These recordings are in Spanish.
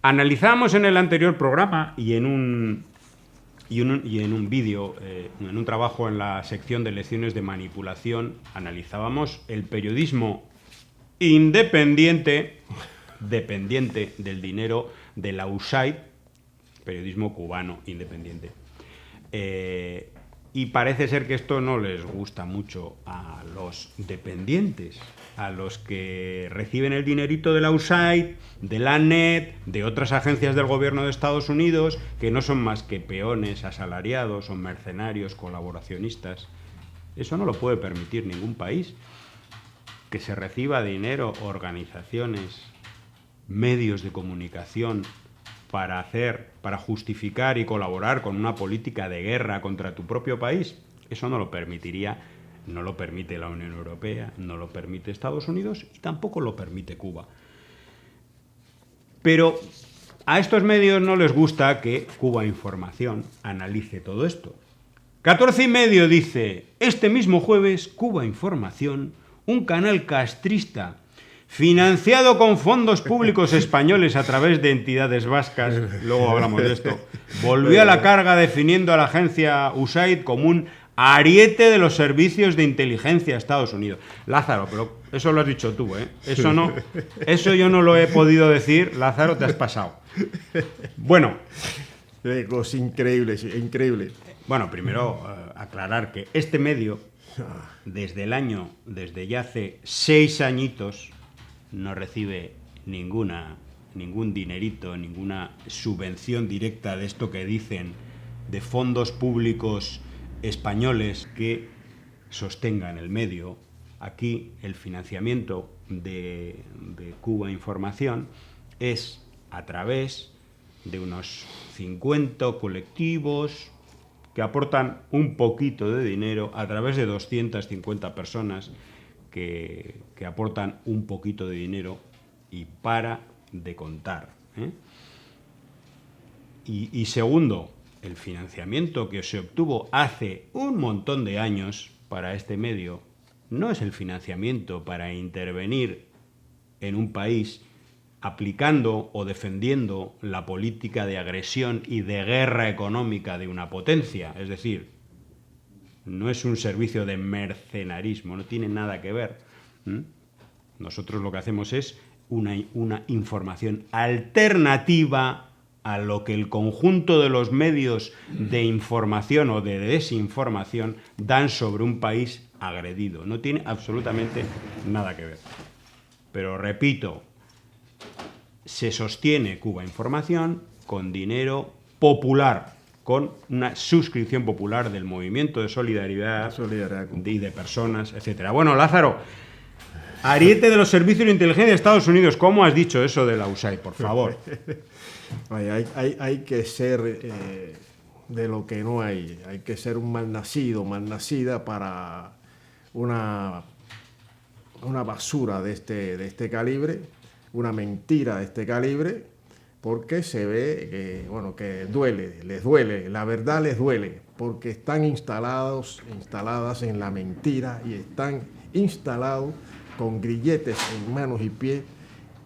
Analizamos en el anterior programa y en un vídeo, en un trabajo en la sección de lecciones de manipulación, analizábamos el periodismo independiente, dependiente del dinero de la USAID, periodismo cubano independiente. Y parece ser que esto no les gusta mucho a los dependientes, a los que reciben el dinerito de la USAID, de la ANET, de otras agencias del gobierno de Estados Unidos, que no son más que peones, asalariados o mercenarios, colaboracionistas. Eso no lo puede permitir ningún país, que se reciba dinero, organizaciones, medios de comunicación, para justificar y colaborar con una política de guerra contra tu propio país. Eso no lo permitiría, no lo permite la Unión Europea, no lo permite Estados Unidos y tampoco lo permite Cuba. Pero a estos medios no les gusta que Cuba Información analice todo esto. 14:30 dice, este mismo jueves, Cuba Información, un canal castrista financiado con fondos públicos españoles a través de entidades vascas, luego hablamos de esto, volvió a la carga definiendo a la agencia USAID como un ariete de los servicios de inteligencia de Estados Unidos. Lázaro, pero eso lo has dicho tú, ¿eh? Eso yo no lo he podido decir, Lázaro, te has pasado. Bueno. Es increíble, increíble. Bueno, primero aclarar que este medio, desde ya hace 6 añitos, no recibe ningún dinerito, ninguna subvención directa de esto que dicen de fondos públicos españoles que sostengan el medio. Aquí el financiamiento de Cuba Información es a través de unos 50 colectivos que aportan un poquito de dinero a través de 250 personas que aportan un poquito de dinero y para de contar, ¿eh? Y segundo, el financiamiento que se obtuvo hace un montón de años para este medio no es el financiamiento para intervenir en un país aplicando o defendiendo la política de agresión y de guerra económica de una potencia, es decir, no es un servicio de mercenarismo, no tiene nada que ver. Nosotros lo que hacemos es una información alternativa a lo que el conjunto de los medios de información o de desinformación dan sobre un país agredido. No tiene absolutamente nada que ver. Pero repito, se sostiene Cuba Información con dinero popular, con una suscripción popular del movimiento de solidaridad y de personas, etcétera. Bueno, Lázaro, ariete de los servicios de inteligencia de Estados Unidos, ¿cómo has dicho eso de la USAID, por favor? Hay que ser de lo que no hay. Hay que ser un malnacido, malnacida para una basura de este calibre, una mentira de este calibre, porque se ve que les duele, la verdad les duele, porque están instaladas en la mentira y están instalados con grilletes en manos y pies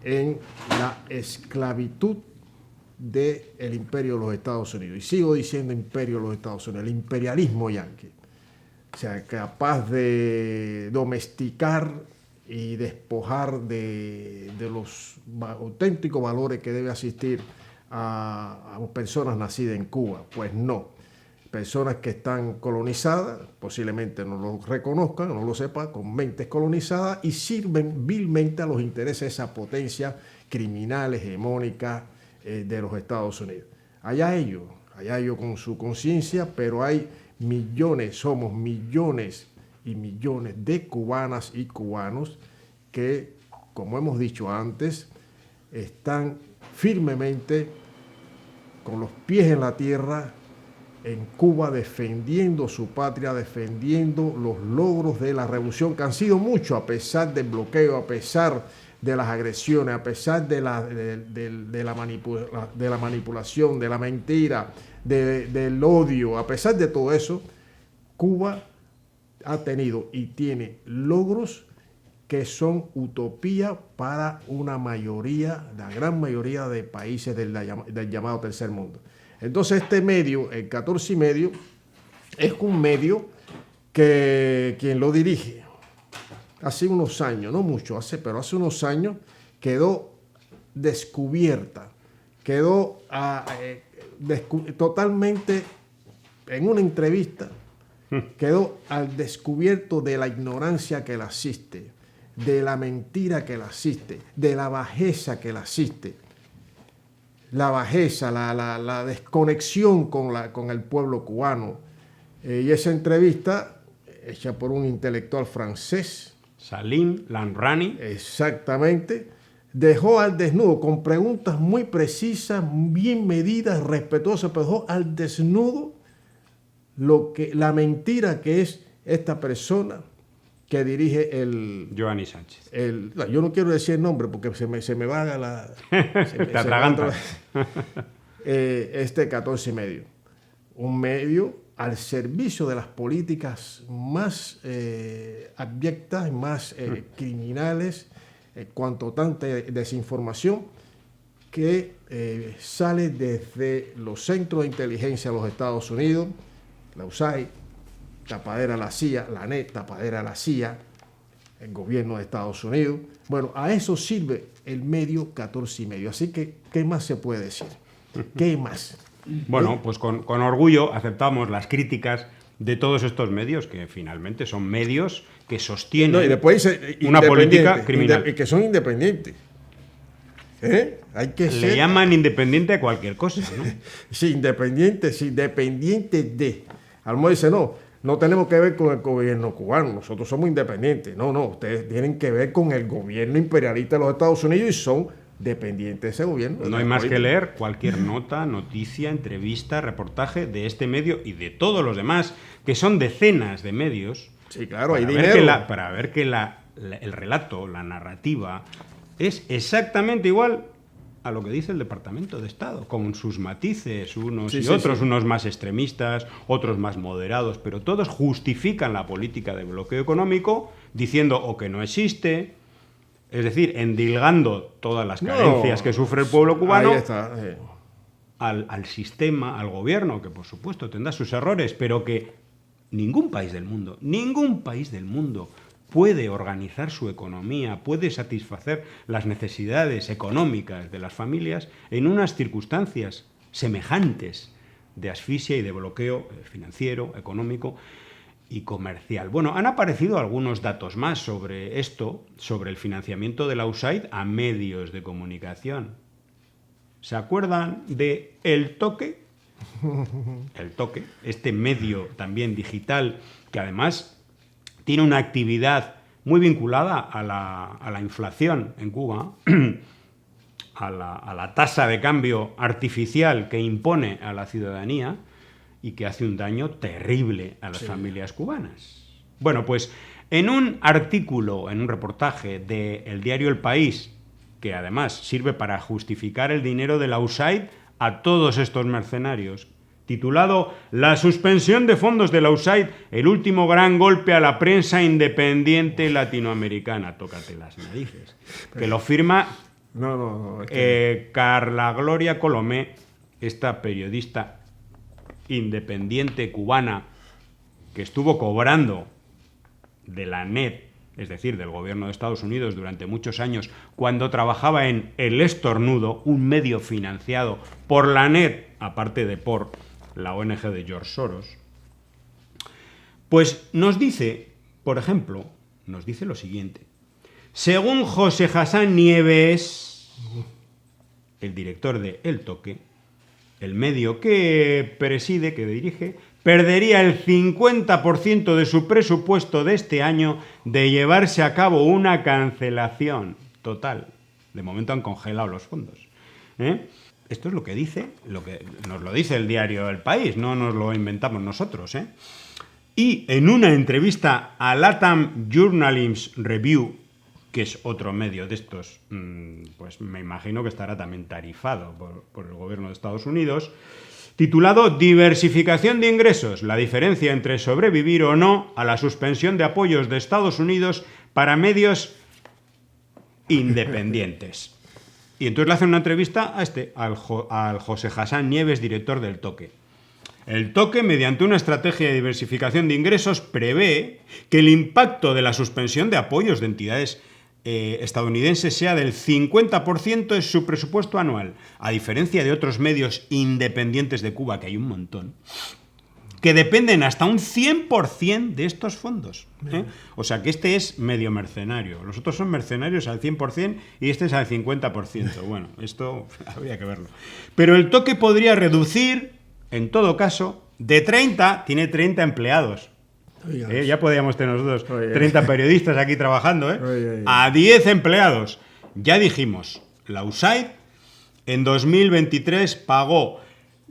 en la esclavitud del imperio de los Estados Unidos. Y sigo diciendo imperio de los Estados Unidos, el imperialismo yanqui. O sea, capaz de domesticar y despojar de los auténticos valores que debe asistir a personas nacidas en Cuba. Pues no. Personas que están colonizadas, posiblemente no lo reconozcan, no lo sepan, con mentes colonizadas y sirven vilmente a los intereses de esa potencia criminal, hegemónica de los Estados Unidos. Allá ellos con su conciencia, pero hay somos millones y millones de cubanas y cubanos que, como hemos dicho antes, están firmemente con los pies en la tierra en Cuba, defendiendo su patria, defendiendo los logros de la revolución, que han sido muchos a pesar del bloqueo, a pesar de las agresiones, a pesar de la manipulación, de la mentira, del odio. A pesar de todo eso, Cuba ha tenido y tiene logros que son utopía para una mayoría, la gran mayoría de países del llamado tercer mundo. Entonces este medio, el 14 y medio, es un medio que quien lo dirige hace unos años, no mucho, pero hace unos años quedó descubierta, quedó totalmente en una entrevista, quedó al descubierto de la ignorancia que la asiste, de la mentira que la asiste, de la bajeza que la asiste. La bajeza, la desconexión con el pueblo cubano. Y esa entrevista, hecha por un intelectual francés, Salim Lamrani, exactamente, dejó al desnudo, con preguntas muy precisas, bien medidas, respetuosas, pero dejó al desnudo la mentira que es esta persona que dirige el... Joanny Sánchez. Yo no quiero decir el nombre porque se me va a la... Te atraganta. Este 14 y medio. Un medio al servicio de las políticas más abyectas, más criminales, cuanto tanta desinformación que sale desde los centros de inteligencia de los Estados Unidos, la USAID, tapadera la CIA, la NET, tapadera la CIA, el gobierno de Estados Unidos. Bueno, a eso sirve el medio 14 y medio. Así que, ¿qué más se puede decir? ¿Qué más? Bueno, pues con orgullo aceptamos las críticas de todos estos medios, que finalmente son medios que sostienen y después dice, una política criminal. Y que son independientes. Hay que Le llaman independiente a cualquier cosa, ¿no? Sí, independiente de. Almo dice, no tenemos que ver con el gobierno cubano, nosotros somos independientes. No, ustedes tienen que ver con el gobierno imperialista de los Estados Unidos y son dependientes de ese gobierno. No hay más que leer cualquier nota, noticia, entrevista, reportaje de este medio y de todos los demás, que son decenas de medios. Sí, claro, hay dinero. Para ver que el relato, la narrativa, es exactamente igual a lo que dice el Departamento de Estado, con sus matices, unos y otros, unos más extremistas, otros más moderados, pero todos justifican la política de bloqueo económico diciendo o que no existe, es decir, endilgando todas las carencias que sufre el pueblo cubano. Ahí está. Al sistema, al gobierno, que por supuesto tendrá sus errores, pero que ningún país del mundo puede organizar su economía, puede satisfacer las necesidades económicas de las familias en unas circunstancias semejantes de asfixia y de bloqueo financiero, económico y comercial. Bueno, han aparecido algunos datos más sobre esto, sobre el financiamiento de la USAID a medios de comunicación. ¿Se acuerdan de El Toque? El Toque, este medio también digital que además tiene una actividad muy vinculada a la inflación en Cuba, a la tasa de cambio artificial que impone a la ciudadanía y que hace un daño terrible a las familias cubanas. Bueno, pues en un artículo, en un reportaje del diario El País, que además sirve para justificar el dinero de la USAID a todos estos mercenarios, titulado «La suspensión de fondos de la USAID, el último gran golpe a la prensa independiente latinoamericana». Tócate las narices. Que lo firma Carla Gloria Colomé, esta periodista independiente cubana que estuvo cobrando de la NET, es decir, del gobierno de Estados Unidos durante muchos años, cuando trabajaba en El Estornudo, un medio financiado por la NET, aparte de por la ONG de George Soros, pues nos dice, por ejemplo, nos dice lo siguiente. Según José Hassan Nieves, el director de El Toque, el medio que preside, que dirige, perdería el 50% de su presupuesto de este año de llevarse a cabo una cancelación total. De momento han congelado los fondos. Esto es lo que dice, lo que nos lo dice el diario El País, no nos lo inventamos nosotros. Y en una entrevista a LATAM Journalism Review, que es otro medio de estos, pues me imagino que estará también tarifado por el gobierno de Estados Unidos, titulado «Diversificación de ingresos, la diferencia entre sobrevivir o no a la suspensión de apoyos de Estados Unidos para medios independientes. Y entonces le hacen una entrevista al José Hassan Nieves, director del Toque. El Toque, mediante una estrategia de diversificación de ingresos, prevé que el impacto de la suspensión de apoyos de entidades estadounidenses sea del 50% de su presupuesto anual, a diferencia de otros medios independientes de Cuba, que hay un montón, que dependen hasta un 100% de estos fondos. O sea que este es medio mercenario. Los otros son mercenarios al 100% y este es al 50%. Bueno, esto habría que verlo. Pero el Toque podría reducir, en todo caso, de 30, tiene 30 empleados. Ya podríamos tener nosotros 30 periodistas aquí trabajando, a 10 empleados. Ya dijimos, la USAID en 2023 pagó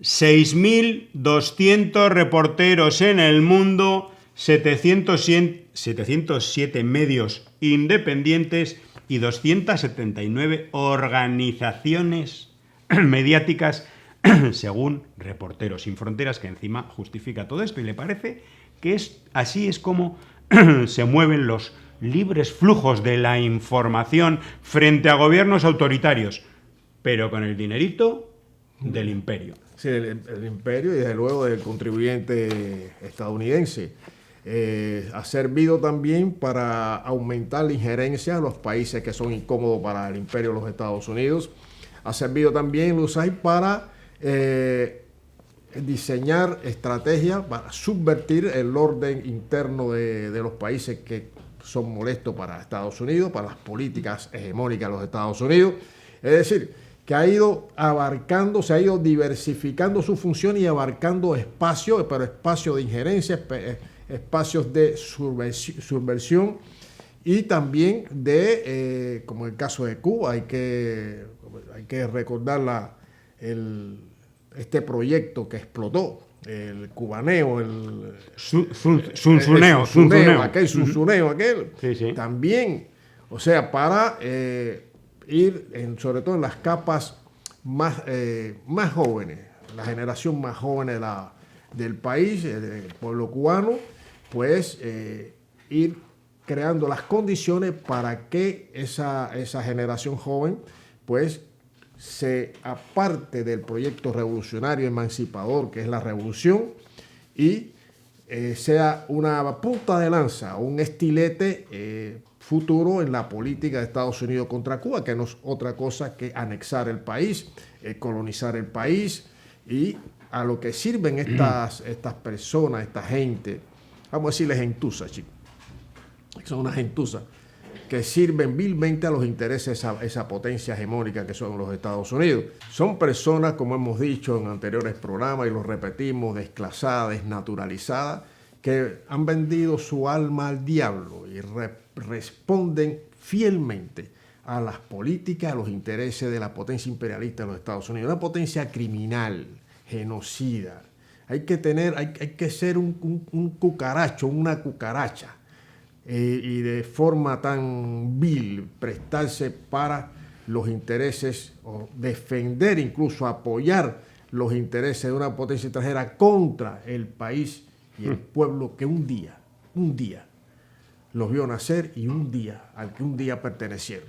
6.200 reporteros en el mundo, 707 medios independientes y 279 organizaciones mediáticas, según Reporteros Sin Fronteras, que encima justifica todo esto. Y le parece que así es como se mueven los libres flujos de la información frente a gobiernos autoritarios, pero con el dinerito del imperio. Sí, el imperio y desde luego del contribuyente estadounidense. Ha servido también para aumentar la injerencia en los países que son incómodos para el imperio de los Estados Unidos. Ha servido también el USAID para diseñar estrategias para subvertir el orden interno de los países que son molestos para Estados Unidos, para las políticas hegemónicas de los Estados Unidos. Es decir, que ha ido abarcando, se ha ido diversificando su función y abarcando espacios, pero espacios de injerencia, espacios de subversión y también de, como el caso de Cuba, hay que recordar este proyecto que explotó, el cubaneo, el Zunzuneo, aquel, sí. También, o sea, para ir sobre todo en las capas más jóvenes, la generación más joven del país, del pueblo cubano, pues ir creando las condiciones para que esa generación joven pues se aparte del proyecto revolucionario emancipador que es la revolución y sea una punta de lanza, un estilete futuro en la política de Estados Unidos contra Cuba, que no es otra cosa que anexar el país, colonizar el país, y a lo que sirven estas personas, esta gente, vamos a decirles gentuzas, chicos, son unas gentuzas que sirven vilmente a los intereses de esa potencia hegemónica que son los Estados Unidos. Son personas, como hemos dicho en anteriores programas y lo repetimos, desclasadas, desnaturalizadas, que han vendido su alma al diablo y responden fielmente a las políticas, a los intereses de la potencia imperialista de los Estados Unidos. Una potencia criminal, genocida. Hay que ser un cucaracho, una cucaracha. Y de forma tan vil prestarse para los intereses o defender, incluso apoyar los intereses de una potencia extranjera contra el país y el pueblo que un día los vio nacer y al que un día pertenecieron.